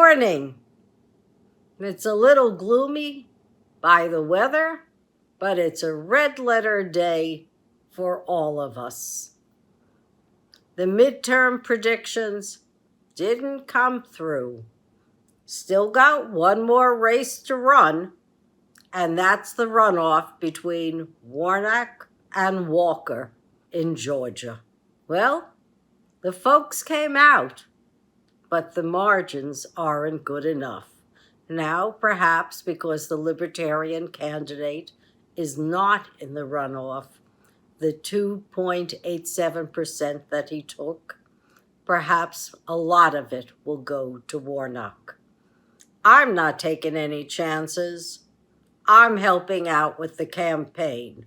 morning. It's a little gloomy by the weather, but it's a red letter day for all of us. The midterm predictions didn't come through. Still got one more race to run, and that's the runoff between Warnock and Walker in Georgia. Well, the folks came out, but the margins aren't good enough. Now, perhaps because the Libertarian candidate is not in the runoff, the 2.87% that he took, perhaps a lot of it will go to Warnock. I'm not taking any chances. I'm helping out with the campaign,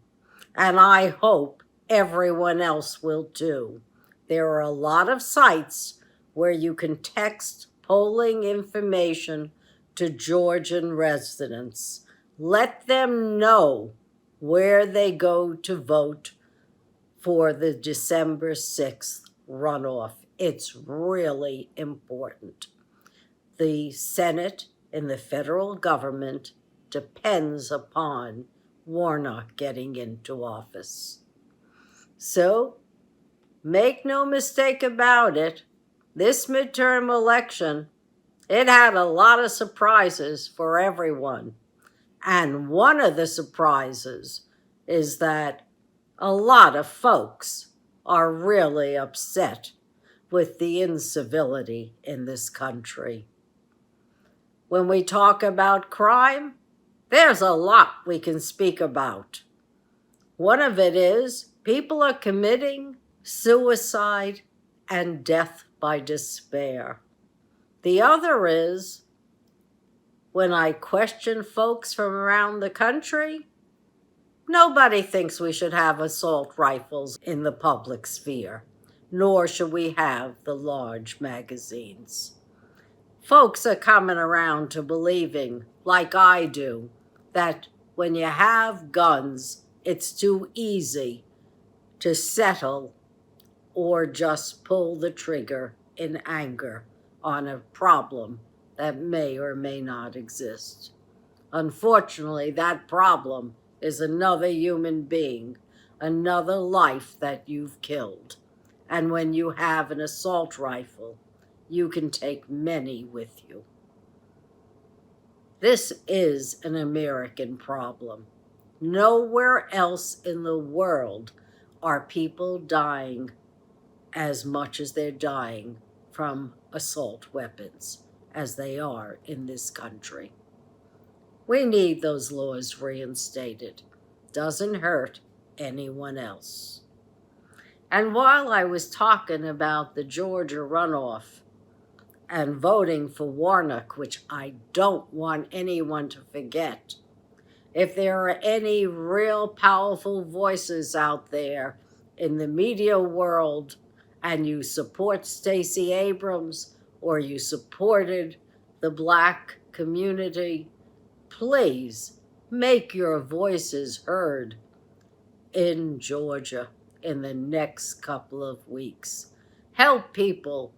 and I hope everyone else will too. There are a lot of sites where you can text polling information to Georgian residents. Let them know where they go to vote for the December 6th runoff. It's really important. The Senate and the federal government depends upon Warnock getting into office. So, make no mistake about it, this midterm election, it had a lot of surprises for everyone. And one of the surprises is that a lot of folks are really upset with the incivility in this country. When we talk about crime, there's a lot we can speak about. One of it is people are committing suicide and death by despair. The other is, when I question folks from around the country, nobody thinks we should have assault rifles in the public sphere, nor should we have the large magazines. Folks are coming around to believing, like I do, that when you have guns, it's too easy to settle or just pull the trigger in anger on a problem that may or may not exist. Unfortunately, that problem is another human being, another life that you've killed. And when you have an assault rifle, you can take many with you. This is an American problem. Nowhere else in the world are people dying as much as they're dying from assault weapons as they are in this country. We need those laws reinstated. Doesn't hurt anyone else. And while I was talking about the Georgia runoff and voting for Warnock, which I don't want anyone to forget, if there are any real powerful voices out there in the media world and you support Stacey Abrams or you supported the Black community, please make your voices heard in Georgia in the next couple of weeks. Help people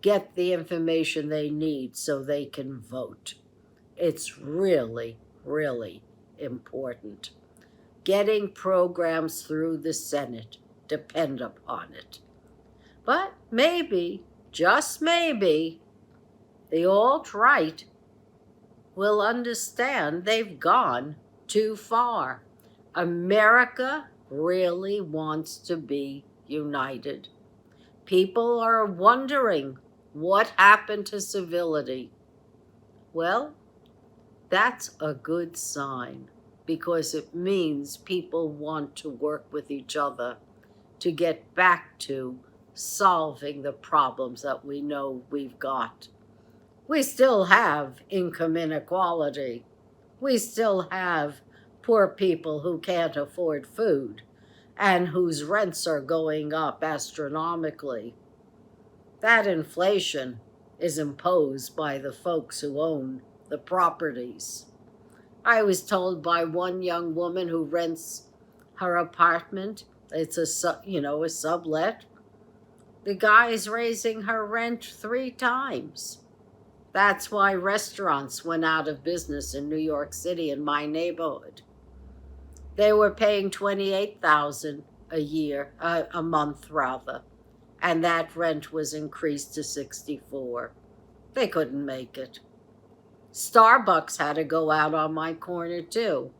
get the information they need so they can vote. It's really, really important. Getting programs through the Senate depend upon it. But maybe, just maybe, the alt-right will understand they've gone too far. America really wants to be united. People are wondering what happened to civility. Well, that's a good sign because it means people want to work with each other to get back to solving the problems that we know we've got. We still have income inequality. We still have poor people who can't afford food and whose rents are going up astronomically. That inflation is imposed by the folks who own the properties. I was told by one young woman who rents her apartment, it's a sublet, the guy's raising her rent 3 times. That's why restaurants went out of business in New York City, in my neighborhood. They were paying $28,000 a year, a month rather, and that rent was increased to $64,000. They couldn't make it. Starbucks had to go out on my corner too.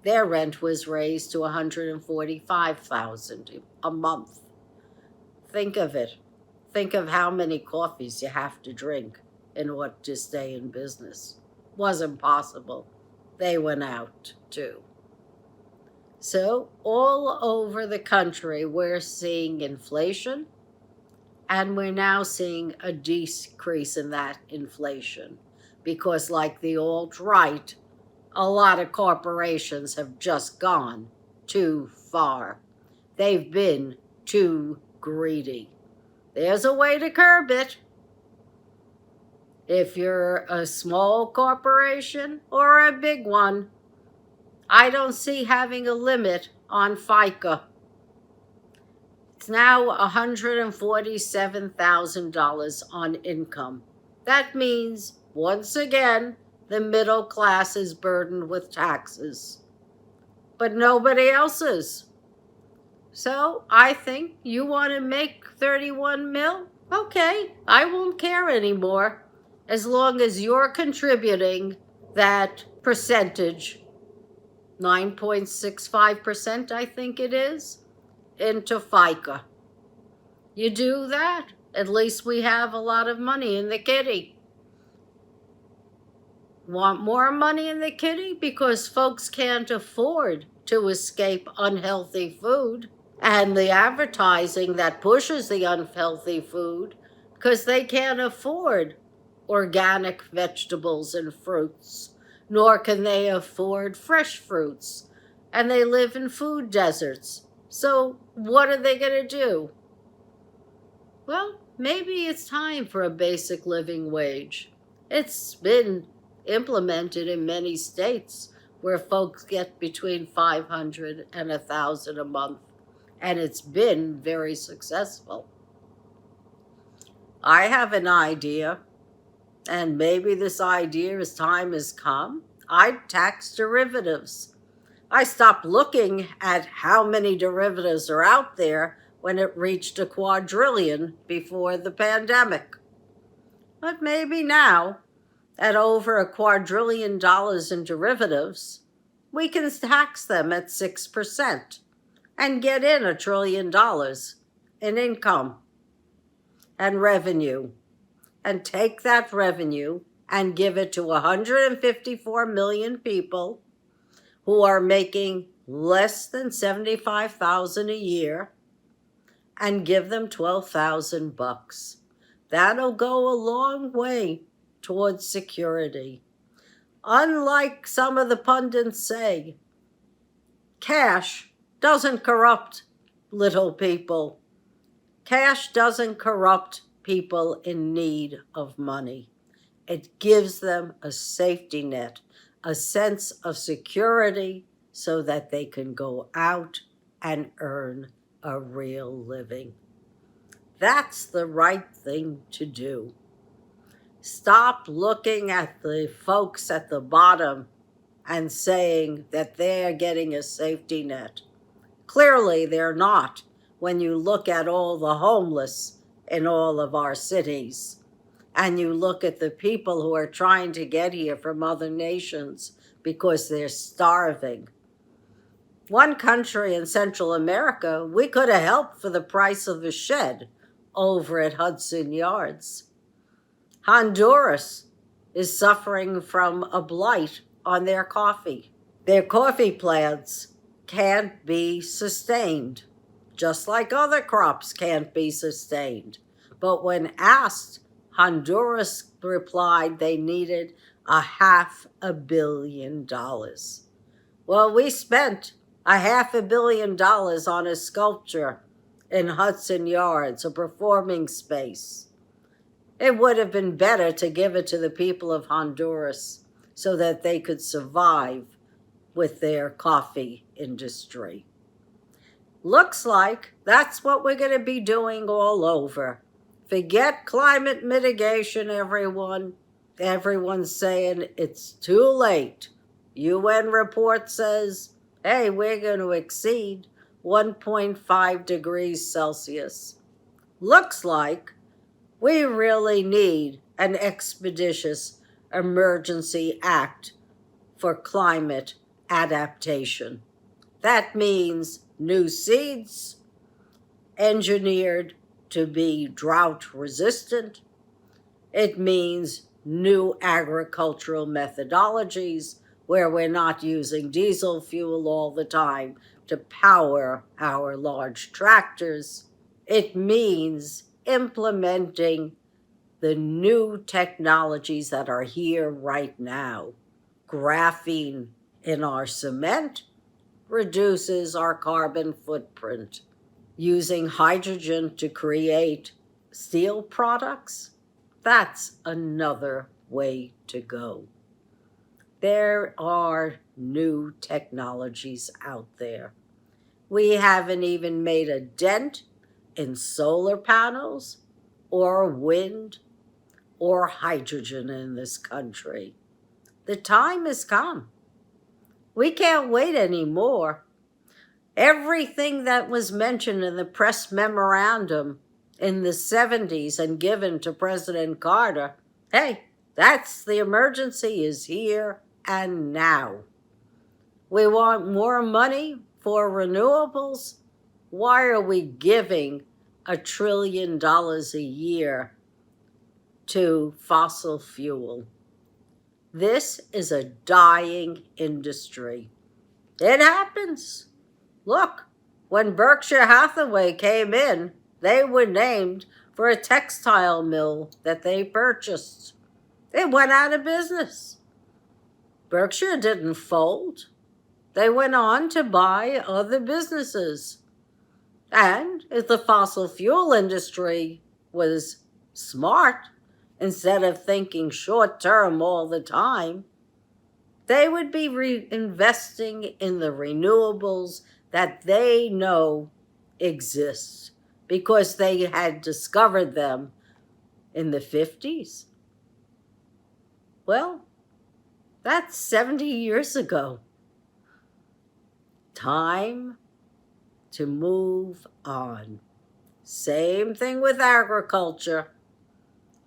Their rent was raised to $145,000 a month. Think of it. Think of how many coffees you have to drink in order to stay in business. Wasn't possible. They went out too. So all over the country, we're seeing inflation, and we're now seeing a decrease in that inflation because, like the alt-right, a lot of corporations have just gone too far. They've been too greedy. There's a way to curb it. If you're a small corporation or a big one, I don't see having a limit on FICA. It's now $147,000 on income. That means, once again, the middle class is burdened with taxes, but nobody else is. So I think you want to make 31 mil? Okay, I won't care anymore as long as you're contributing that percentage, 9.65%, I think it is, into FICA. You do that, at least we have a lot of money in the kitty. Want more money in the kitty? Because folks can't afford to escape unhealthy food and the advertising that pushes the unhealthy food, because they can't afford organic vegetables and fruits, nor can they afford fresh fruits, and they live in food deserts. So what are they going to do? Well, maybe it's time for a basic living wage. It's been implemented in many states where folks get between $500 and $1,000 a month, and it's been very successful. I have an idea, and maybe this idea, as time has come, I'd tax derivatives. I stopped looking at how many derivatives are out there when it reached a quadrillion before the pandemic. But maybe now, at over $1 quadrillion in derivatives, we can tax them at 6% and get in $1 trillion in income and revenue, and take that revenue and give it to 154 million people who are making less than $75,000 a year, and give them $12,000. That'll go a long way towards security. Unlike some of the pundits say, cash doesn't corrupt little people. Cash doesn't corrupt people in need of money. It gives them a safety net, a sense of security, so that they can go out and earn a real living. That's the right thing to do. Stop looking at the folks at the bottom and saying that they're getting a safety net. Clearly they're not, when you look at all the homeless in all of our cities, and you look at the people who are trying to get here from other nations because they're starving. One country in Central America, we could have helped for the price of a shed over at Hudson Yards. Honduras is suffering from a blight on their coffee. Their coffee plants can't be sustained, just like other crops can't be sustained. But when asked, Honduras replied they needed $500 million. Well, we spent $500 million on a sculpture in Hudson Yards, a performing space. It would have been better to give it to the people of Honduras so that they could survive with their coffee industry. Looks like that's what we're going to be doing all over. Forget climate mitigation, everyone. Everyone's saying it's too late. UN report says, hey, we're going to exceed 1.5 degrees Celsius. Looks like we really need an expeditious emergency act for climate adaptation. That means new seeds engineered to be drought resistant. It means new agricultural methodologies where we're not using diesel fuel all the time to power our large tractors. It means implementing the new technologies that are here right now. Graphene in our cement reduces our carbon footprint. Using hydrogen to create steel products, that's another way to go. There are new technologies out there. We haven't even made a dent in solar panels or wind or hydrogen in this country. The time has come. We can't wait anymore. Everything that was mentioned in the press memorandum in the 70s and given to President Carter, hey, that's the emergency is here and now. We want more money for renewables. Why are we giving $1 trillion a year to fossil fuel? This is a dying industry. It happens. Look, when Berkshire Hathaway came in, they were named for a textile mill that they purchased. It went out of business. Berkshire didn't fold. They went on to buy other businesses. And if the fossil fuel industry was smart, instead of thinking short term all the time, they would be reinvesting in the renewables that they know exist because they had discovered them in the 50s. Well, that's 70 years ago. Time to move on. Same thing with agriculture.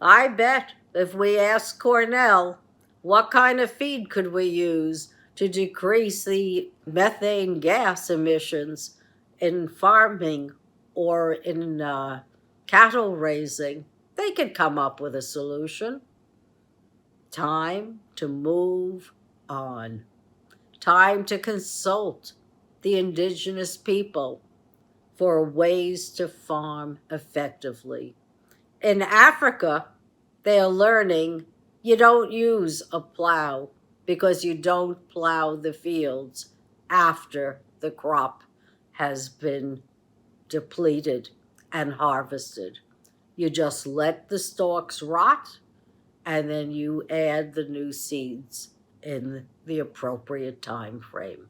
I bet if we ask Cornell, what kind of feed could we use to decrease the methane gas emissions in farming or in cattle raising, they could come up with a solution. Time to move on. Time to consult the indigenous people for ways to farm effectively. In Africa, they are learning you don't use a plow because you don't plow the fields after the crop has been depleted and harvested. You just let the stalks rot and then you add the new seeds in the appropriate time frame.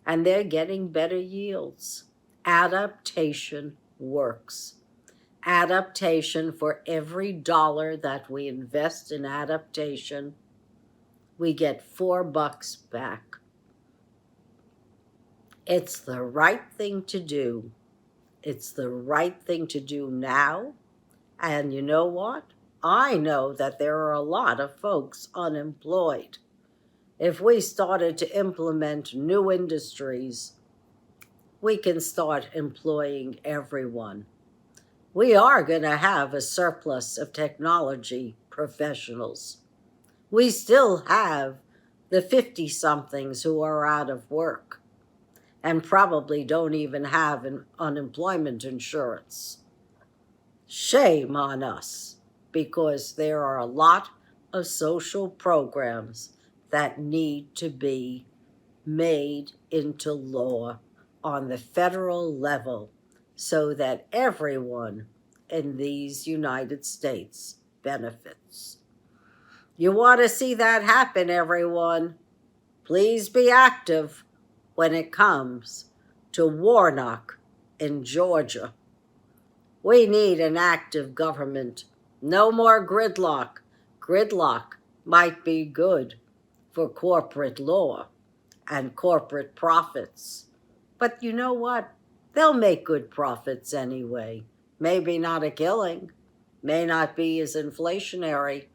And they're getting better yields. Adaptation works. Adaptation, for every dollar that we invest in adaptation, we get $4 back. It's the right thing to do. It's the right thing to do now. And you know what? I know that there are a lot of folks unemployed. If we started to implement new industries, we can start employing everyone. We are going to have a surplus of technology professionals. We still have the 50-somethings who are out of work and probably don't even have an unemployment insurance. Shame on us, because there are a lot of social programs that need to be made into law on the federal level so that everyone in these United States benefits. You want to see that happen, everyone? Please be active when it comes to Warnock in Georgia. We need an active government. No more gridlock. Gridlock might be good for corporate law and corporate profits. But you know what? They'll make good profits anyway. Maybe not a killing, may not be as inflationary,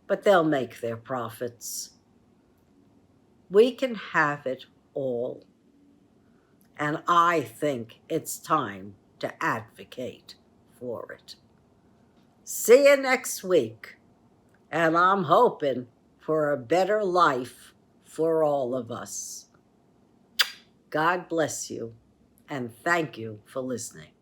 but they'll make their profits. We can have it all. And I think it's time to advocate for it. See you next week. And I'm hoping for a better life for all of us. God bless you, and thank you for listening.